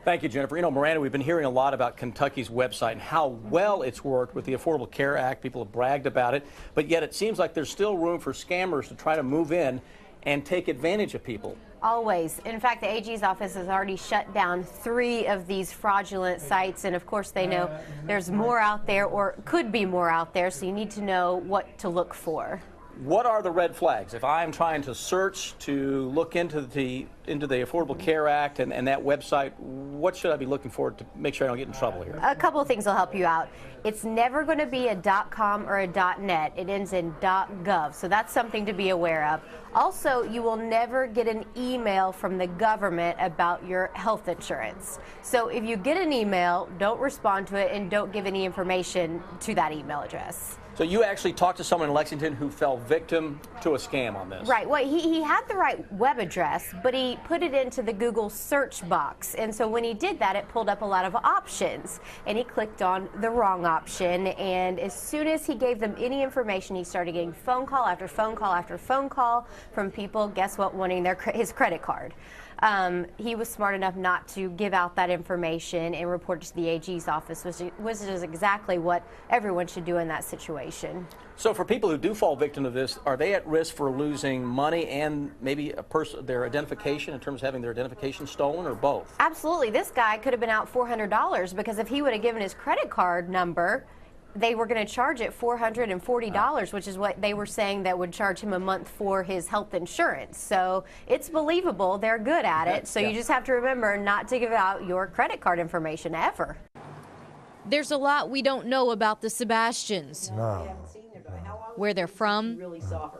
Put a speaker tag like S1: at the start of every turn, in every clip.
S1: Thank you, Jennifer. You know, Miranda, we've been hearing a lot about Kentucky's website and how well it's worked with the Affordable Care Act. People have bragged about it, but yet it seems like there's still room for scammers to try to move in and take advantage of people.
S2: Always. In fact, the AG's office has already shut down 3 of these fraudulent sites, and of course they know there's more out there, or could be more out there, so you need to know what to look for.
S1: What are the red flags? If I'm trying to search to look into the Affordable Care Act and that website, what should I be looking for to make sure I don't get in trouble here?
S2: A couple of things will help you out. It's never going to be a .com or a .net. It ends in .gov, so that's something to be aware of. Also, you will never get an email from the government about your health insurance. So if you get an email, don't respond to it and don't give any information to that email address.
S1: So you actually talked to someone in Lexington who fell victim to a scam on this.
S2: Right. Well, he had the right web address, but he put it into the Google search box. And so when he did that, it pulled up a lot of options. And he clicked on the wrong option. And as soon as he gave them any information, he started getting phone call after phone call after phone call from people, guess what, wanting his credit card. He was smart enough not to give out that information and report it to the AG's office, which is exactly what everyone should do in that situation.
S1: So for people who do fall victim to this, are they at risk for losing money and maybe their identification in terms of having their identification stolen, or both?
S2: Absolutely. This guy could have been out $400 because if he would have given his credit card number, they were going to charge it $440, which is what they were saying that would charge him a month for his health insurance. So it's believable. They're good at it. So you just have to remember not to give out your credit card information ever.
S3: There's a lot we don't know about the Sebastians.
S4: No.
S3: Where they're from,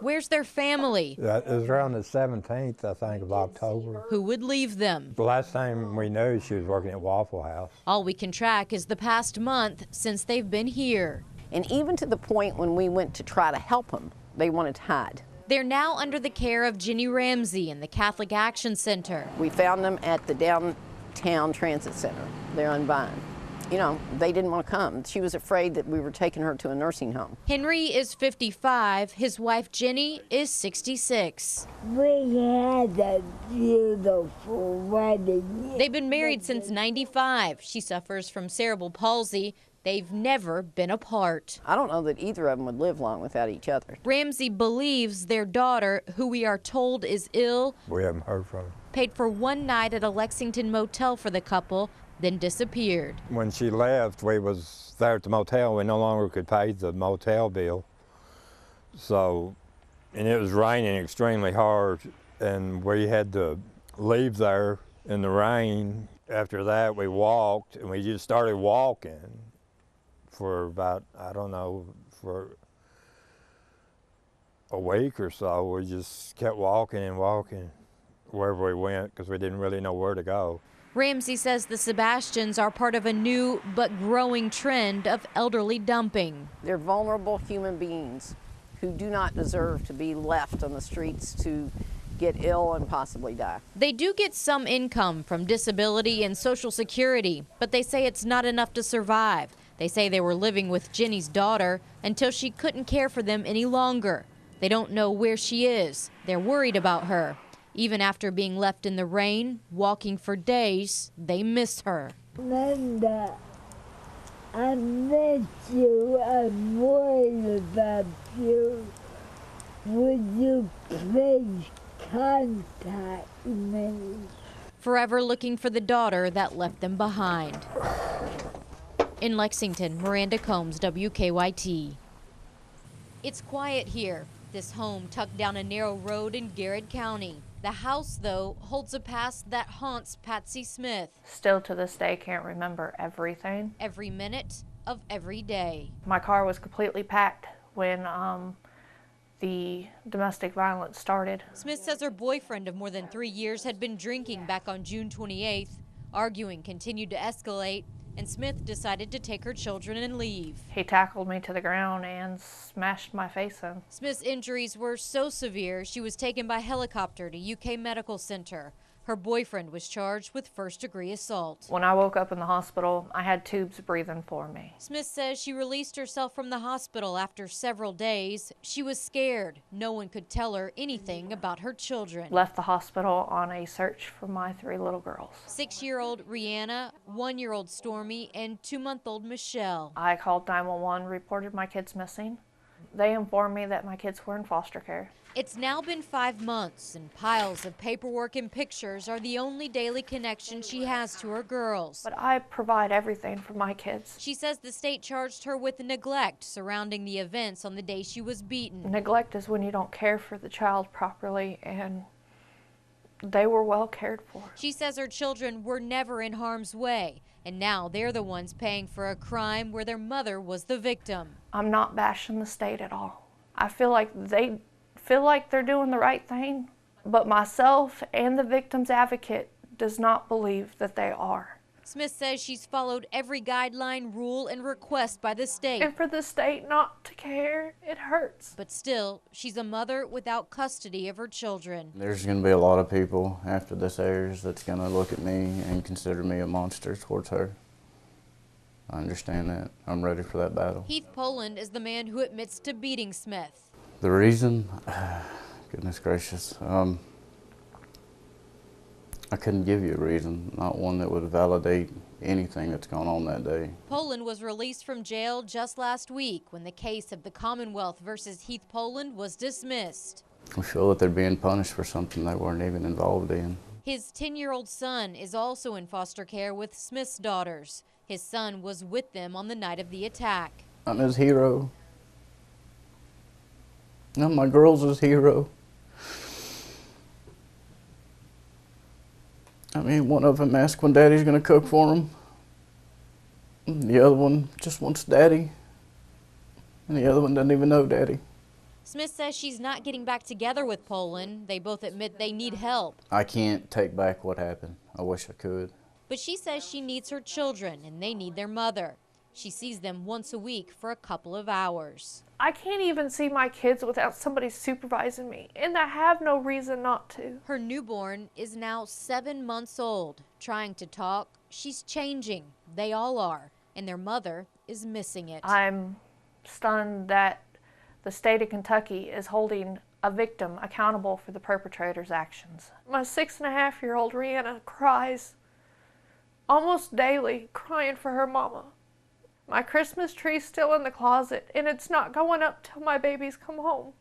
S3: where's their family,
S4: It was around the 17th, I think, of October.
S3: who would leave them.
S4: The last time we knew, she was working at Waffle House.
S3: All we can track is the past month since they've been here.
S5: And even to the point when we went to try to help them, they wanted to hide.
S3: They're now under the care of Jenny Ramsey in the Catholic Action Center.
S5: We found them at the downtown transit center. They're on Vine. You know, they didn't want to come. She was afraid that we were taking her to a nursing home.
S3: Henry is 55. His wife Jenny is 66.
S6: We had a beautiful wedding.
S3: They've been married since '95. She suffers from cerebral palsy. They've never been apart.
S5: I don't know that either of them would live long without each other.
S3: Ramsey believes their daughter, who we are told is ill,
S4: We haven't heard from her.
S3: paid for one night at a Lexington motel for the couple, then disappeared.
S4: When she left, we was there at the motel. We no longer could pay the motel bill. So, and it was raining extremely hard, and we had to leave there in the rain. After that, we walked, and we just started walking for about, I don't know, for a week or so. We just kept walking and walking wherever we went because we didn't really know where to go.
S3: Ramsey says the Sebastians are part of a new but growing trend of elderly dumping.
S5: They're vulnerable human beings who do not deserve to be left on the streets to get ill and possibly die.
S3: They do get some income from disability and Social Security, but they say it's not enough to survive. They say they were living with Jenny's daughter until she couldn't care for them any longer. They don't know where she is. They're worried about her. Even after being left in the rain, walking for days, they miss her.
S6: Linda, I miss you. I'm worried about you. Would you please contact me?
S3: Forever looking for the daughter that left them behind. In Lexington, Miranda Combs, WKYT. It's quiet here. This home tucked down a narrow road in Garrett County. The house, though, holds a past that haunts Patsy Smith.
S7: Still to this day can't remember everything.
S3: Every minute of every day.
S7: My car was completely packed when the domestic violence started.
S3: Smith says her boyfriend of more than 3 years had been drinking back on June 28th. Arguing continued to escalate, and Smith decided to take her children and leave.
S7: He tackled me to the ground and smashed my face in.
S3: Smith's injuries were so severe she was taken by helicopter to UK Medical Center. Her boyfriend was charged with first-degree assault.
S7: When I woke up in the hospital, I had tubes breathing for me.
S3: Smith says she released herself from the hospital after several days. She was scared. No one could tell her anything about her children.
S7: Left the hospital on a search for my 3 little girls.
S3: 6-year-old Rihanna, 1-year-old Stormy, and 2-month-old Michelle.
S7: I called 911, reported my kids missing. They informed me that my kids were in foster care.
S3: It's now been 5 months, and piles of paperwork and pictures are the only daily connection she has to her girls.
S7: But I provide everything for my kids.
S3: She says the state charged her with neglect surrounding the events on the day she was beaten.
S7: Neglect is when you don't care for the child properly, and they were well cared for.
S3: She says her children were never in harm's way, and now they're the ones paying for a crime where their mother was the victim.
S7: I'm not bashing the state at all. I feel like they feel like they're doing the right thing, but myself and the victim's advocate does not believe that they are.
S3: Smith says she's followed every guideline, rule, and request by the state.
S7: And for the state not to care, it hurts.
S3: But still, she's a mother without custody of her children.
S8: There's going to be a lot of people after this airs that's going to look at me and consider me a monster towards her. I understand that. I'm ready for that battle.
S3: Heath Poland is the man who admits to beating Smith.
S8: The reason? Goodness gracious. I couldn't give you a reason, not one that would validate anything that's gone on that day.
S3: Poland was released from jail just last week when the case of the Commonwealth versus Heath Poland was dismissed.
S8: We feel that they're being punished for something they weren't even involved in.
S3: His 10-year-old son is also in foster care with Smith's daughters. His son was with them on the night of the attack.
S8: I'm his hero. I'm my girl's hero. I mean, one of them asks when Daddy's gonna cook for him. And the other one just wants Daddy. And the other one doesn't even know Daddy.
S3: Smith says she's not getting back together with Poland. They both admit they need help.
S8: I can't take back what happened. I wish I could.
S3: But she says she needs her children and they need their mother. She sees them once a week for a couple of hours.
S7: I can't even see my kids without somebody supervising me, and I have no reason not to.
S3: Her newborn is now 7 months old. Trying to talk, she's changing. They all are, and their mother is missing it.
S7: I'm stunned that the state of Kentucky is holding a victim accountable for the perpetrator's actions. My 6.5-year-old Rihanna cries almost daily, crying for her mama. My Christmas tree's still in the closet, and it's not going up till my babies come home.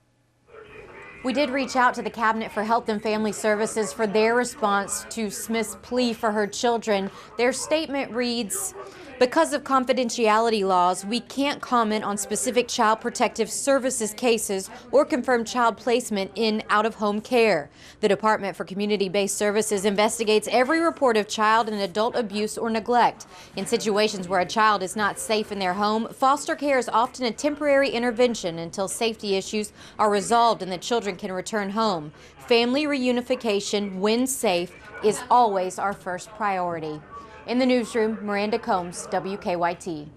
S2: We did reach out to the Cabinet for Health and Family Services for their response to Smith's plea for her children. Their statement reads, "Because of confidentiality laws, we can't comment on specific child protective services cases or confirm child placement in out-of-home care. The Department for Community-Based Services investigates every report of child and adult abuse or neglect. In situations where a child is not safe in their home, foster care is often a temporary intervention until safety issues are resolved and the children can return home. Family reunification, when safe, is always our first priority." In the newsroom, Miranda Combs, WKYT.